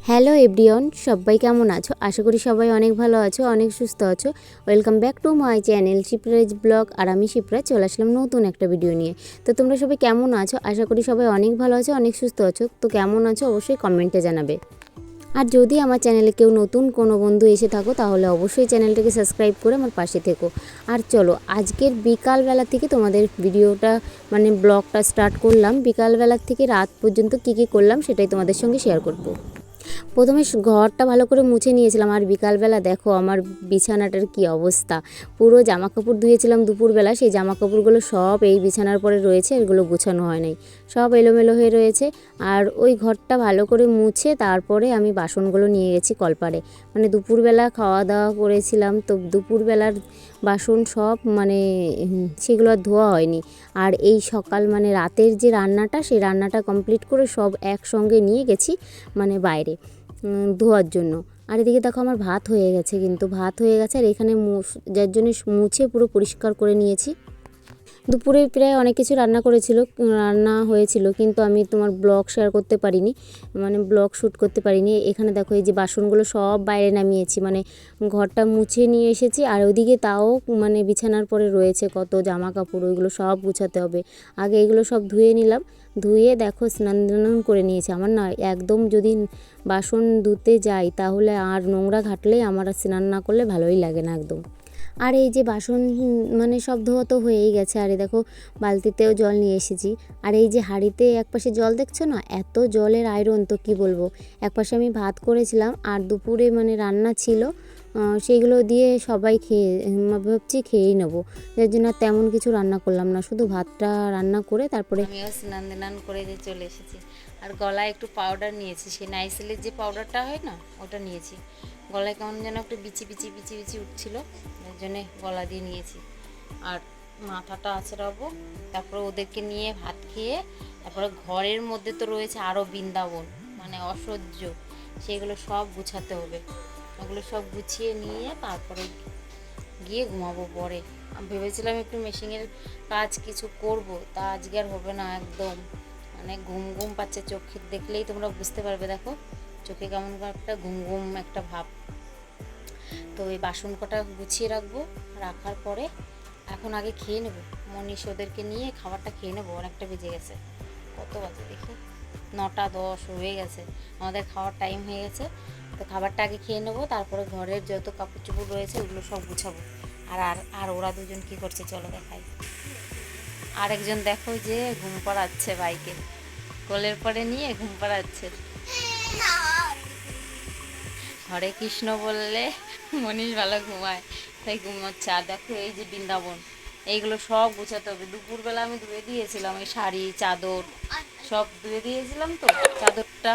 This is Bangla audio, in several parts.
হ্যালো এভরিওয়ান, সবাই কেমন আছো? আশা করি সবাই অনেক ভালো আছো, অনেক সুস্থ আছো। Welcome back to my channel Shipra's blog. আর আমি শিপ্রা চলে আসলাম নতুন একটা ভিডিও নিয়ে। তো তোমরা সবাই কেমন আছো? আশা করি সবাই অনেক ভালো আছো, অনেক সুস্থ আছো। তো কেমন আছো অবশ্যই কমেন্টে জানাবে। আর যদি আমার চ্যানেলে কেউ নতুন কোনো বন্ধু এসে থাকো তাহলে অবশ্যই চ্যানেলটাকে সাবস্ক্রাইব করে আমার পাশে থেকো। আর চলো আজকের বিকালবেলা থেকে তোমাদের ভিডিওটা ব্লগটা স্টার্ট করলাম। বিকালবেলা থেকে রাত পর্যন্ত কী কী করলাম সেটাই তোমাদের সঙ্গে শেয়ার করব। প্রথমে ঘরটা ভালো করে মুছে নিয়েছিলাম। আর বিকালবেলা দেখো আমার বিছানাটার কি অবস্থা। পুরো জামা কাপড় ধুয়েছিলাম দুপুরবেলা, সেই জামা কাপড়গুলো সব এই বিছানার পরে রয়েছে, এগুলো গুছানো হয় নাই, সব এলোমেলো হয়ে রয়েছে। আর ওই ঘরটা ভালো করে মুছে তারপরে আমি বাসনগুলো নিয়ে গেছি কলপারে। দুপুরবেলা খাওয়া দাওয়া করেছিলাম, তো দুপুরবেলার বাসন সব সেগুলো আর ধোয়া হয়নি। আর এই সকাল রাতের যে রান্নাটা, সেই রান্নাটা কমপ্লিট করে সব একসঙ্গে নিয়ে গেছি বাইরে ধোয়ার জন্য। আর এদিকে দেখো আমার ভাত হয়ে গেছে, কিন্তু ভাত হয়ে গেছে। আর এখানে যার জন্য মুছে পুরো পরিষ্কার করে নিয়েছি। দুপুরে প্রায় অনেক কিছু রান্না হয়েছিল, কিন্তু আমি তোমার ব্লগ শেয়ার করতে পারিনি, ব্লগ শ্যুট করতে পারিনি। এখানে দেখো এই যে বাসনগুলো সব বাইরে নামিয়েছি, ঘরটা মুছে নিয়ে এসেছি। আর ওইদিকে তাও বিছানার পরে রয়েছে কত জামা কাপড়, ওইগুলো সব গুছাতে হবে। আগে এগুলো সব ধুয়ে নিলাম, ধুয়ে দেখো স্নান করে নিয়েছি। আমার না একদম যদি বাসন ধুতে যাই তাহলে আর নোংরা ঘাটলেই আমার আর স্নান না করলে ভালোই লাগে না একদম। আর এই যে বাসন সব ধোয়া তো হয়েই গেছে। আর এই দেখো বালতিতেও জল নিয়ে এসেছি। আর এই যে হাঁড়িতে একপাশে জল দেখছো না, এত জলের আয়রন তো কি বলবো। একপাশে আমি ভাত করেছিলাম আর দুপুরে রান্না ছিল, সেইগুলো দিয়ে সবাই ভাবছি খেয়েই নেবো। যার জন্য তেমন কিছু রান্না করলাম না, শুধু ভাতটা রান্না করে তারপরে আমিও স্নান করে যে চলে এসেছি। আর গলায় একটু পাউডার নিয়েছি, সেই নাইসিলের যে পাউডারটা হয় না, ওটা নিয়েছি। গলায় কেমন যেন একটু বিচি উঠছিল, ওই জন্যে গলা দিয়ে নিয়েছি। আর মাথাটা আঁচড়াবো, তারপরে ওদেরকে নিয়ে ভাত খেয়ে তারপরে ঘরের মধ্যে তো রয়েছে আরও বৃন্দাবন, অসহ্য, সেগুলো সব গুছাতে হবে। ওগুলো সব গুছিয়ে নিয়ে তারপরে গিয়ে ঘুমাবো পরে। ভেবেছিলাম একটু মেশিনের কাজ কিছু করব, তা আজকে আর হবে না একদম। ঘুম ঘুম পাচ্ছে, চোখে দেখলেই তোমরা বুঝতে পারবে। দেখো চোখে কেমন একটা ঘুম ঘুম একটা ভাব। তো এই বাসন কটা গুছিয়ে রাখবো, রাখার পরে এখন আগে খেয়ে নেবো। মনীষ ওদেরকে নিয়ে খাবারটা খেয়ে নেবো, অনেকটা বেজে গেছে। কত বাজে দেখি, 9টা 10 হয়ে গেছে, আমাদের খাওয়ার টাইম হয়ে গেছে। তো খাবারটা আগে খেয়ে নেবো, তারপরে ঘরের যত কাপড় চোপড় রয়েছে ওগুলো সব গুছাবো। আর আর আর ওরা দুজন কি করছে চলো দেখাই। আরেকজন দেখো যে ঘুম পাড়াচ্ছে ভাইকে, কোলের পরে নিয়ে ঘুম পাড়াচ্ছে। হরে কৃষ্ণ বললে মনীষ ভালো ঘুমায়, তাই ঘুমোচ্ছে। আর দেখো এই যে বৃন্দাবন, এইগুলো সব গুছাতে হবে। দুপুরবেলা আমি ধুয়ে দিয়েছিলাম, এই শাড়ি চাদর সব ধুয়ে দিয়েছিলাম। তো চাদরটা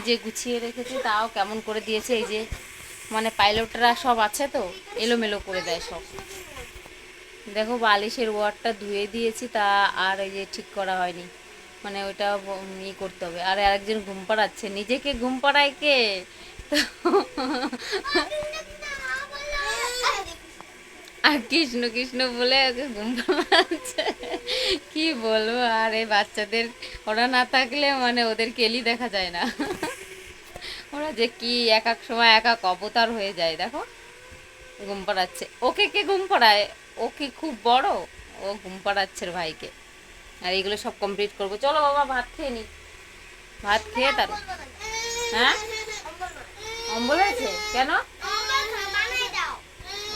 যে গুছিয়ে রেখেছি, তাও কেমন করে দিয়েছে। এই যে পাইলটরা সব আছে তো, এলোমেলো করে দেয় সব। দেখো বালিশের ওয়ারটা ধুয়ে দিয়েছি, তা আর এই যে ঠিক করা হয়নি, ওইটা করতে হবে। আর আরেকজন ঘুম পাড়াচ্ছে, নিজেকে ঘুম পাড়ায় কে তো আর কৃষ্ণ কৃষ্ণ বলে ওকে ঘুম পাড়াচ্ছে। কি বলবো, আর এই বাচ্চাদের ওরা না থাকলে ওদের কেলি দেখা যায় না। ওরা যে কি এক এক সময় এক এক অবতার হয়ে যায়। দেখো ঘুম পাড়াচ্ছে, ওকে কে ঘুম পাড়ায়? ও কি খুব বড়? ও ঘুম পাড়াচ্ছে ভাইকে। আর এইগুলো সব কমপ্লিট করবো। চলো বাবা ভাত খেয়ে নি, ভাত খেয়ে তার। হ্যাঁ অম্বল হয়েছে কেন?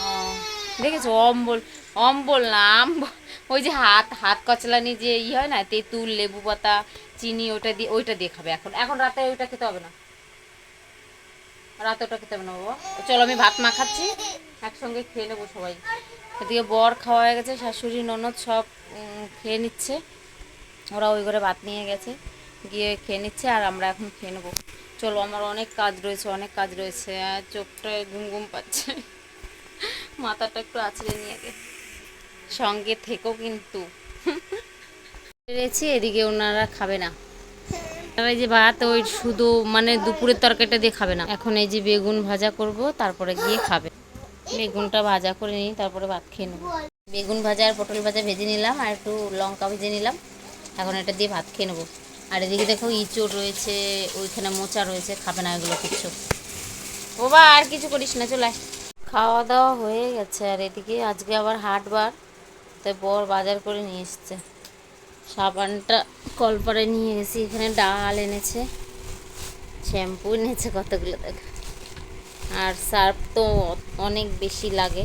ও দেখেছো, অম্বল, অম্বল না আম্বল। ওই যে হাত হাত কচলানি যে হয় না, তেঁতুল লেবু পাতা চিনি, ওইটা দিয়ে খাবে। এখন এখন রাতে ওইটা খেতে হবে না, রাতে ওটা খেতে হবে না বাবা। চলো আমি ভাত মাখাচ্ছি, একসঙ্গে খেয়ে নেবো সবাই। এদিকে বর খাওয়া হয়ে গেছে, শাশুড়ি ননদ সব খেয়ে নিচ্ছে। ওরা ওই ঘরে ভাত নিয়ে গেছে, গিয়ে খেয়ে নিচ্ছে। আর আমরা এখন খেয়ে নেবো। চলো আমার অনেক কাজ রয়েছে, অনেক কাজ রয়েছে। আর চোখটা ঘুম ঘুম পাচ্ছে, মাথাটা একটু আছড়ে নিয়ে গে, সঙ্গে থেকো কিন্তু। পেরেছি, এদিকে ওনারা খাবে না। এই যে ভাত ওই শুধু দুপুরের তরকারিটা দিয়ে খাবে না। এখন এই যে বেগুন ভাজা করব, তারপরে গিয়ে খাবে। বেগুনটা ভাজা করে নিই, তারপরে ভাত খেয়ে নেব। বেগুন ভাজা আর পটল ভাজা ভেজে নিলাম, আর একটু লঙ্কা ভেজে নিলাম। এখন এটা দিয়ে ভাত খেয়ে নেবো। আর এদিকে দেখো ইঁচড় রয়েছে, ওইখানে মোচা রয়েছে, খাবে না এগুলো কিচ্ছু। বাবা আর কিছু করিস না, চলে আয়। খাওয়া দাওয়া হয়ে গেছে। আর এদিকে আজকে আবার হাটবার, তাই বর বাজার করে নিয়ে এসছে। সাবানটা কলপারে নিয়ে গেছি, এখানে ডাল এনেছে, শ্যাম্পু এনেছে কতগুলো দেখ। আর সার্ফ তো অনেক বেশি লাগে,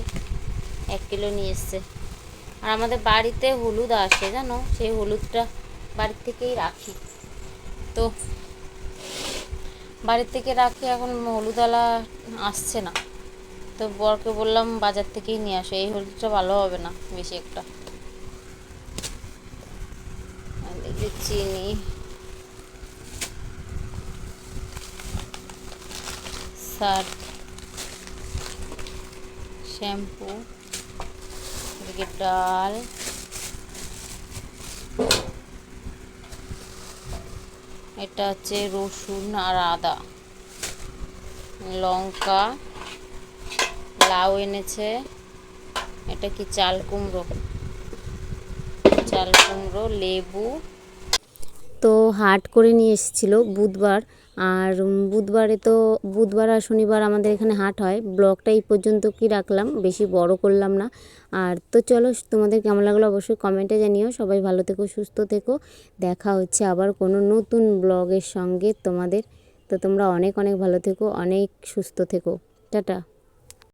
1 কিলো নিয়ে এসছে। আর আমাদের বাড়িতে হলুদ আসে জানো, সেই হলুদটা বাড়ির থেকেই রাখি, তো বাড়ির থেকে রাখি, এখন হলুদওয়ালা আসছে না, তো বরকে বললাম বাজার থেকেই নিয়ে আসো, এই হলুদটা ভালো হবে না বেশি একটা। আর দেখি চিনি, সার্ফ, শ্যাম্পু, এদিকে ডাল, এটা হচ্ছে রসুন আর আদা, লঙ্কা, লাউ এনেছে, এটা কি চাল কুমড়ো, লেবু। তো হাট করে নিয়ে এসেছিলো বুধবার। আর বুধবারে তো বুধবার আর শনিবার আমাদের এখানে হাট হয়। ব্লগটা এই পর্যন্ত কি রাখলাম, বেশি বড় করলাম না। আর তো চলো, তোমাদের কেমন লাগলো অবশ্যই কমেন্টে জানিও। সবাই ভালো থেকো, সুস্থ থেকো। দেখা হচ্ছে আবার কোনো নতুন ব্লগের সঙ্গে তোমাদের। তো তোমরা অনেক অনেক ভালো থেকো, অনেক সুস্থ থেকো। টাটা।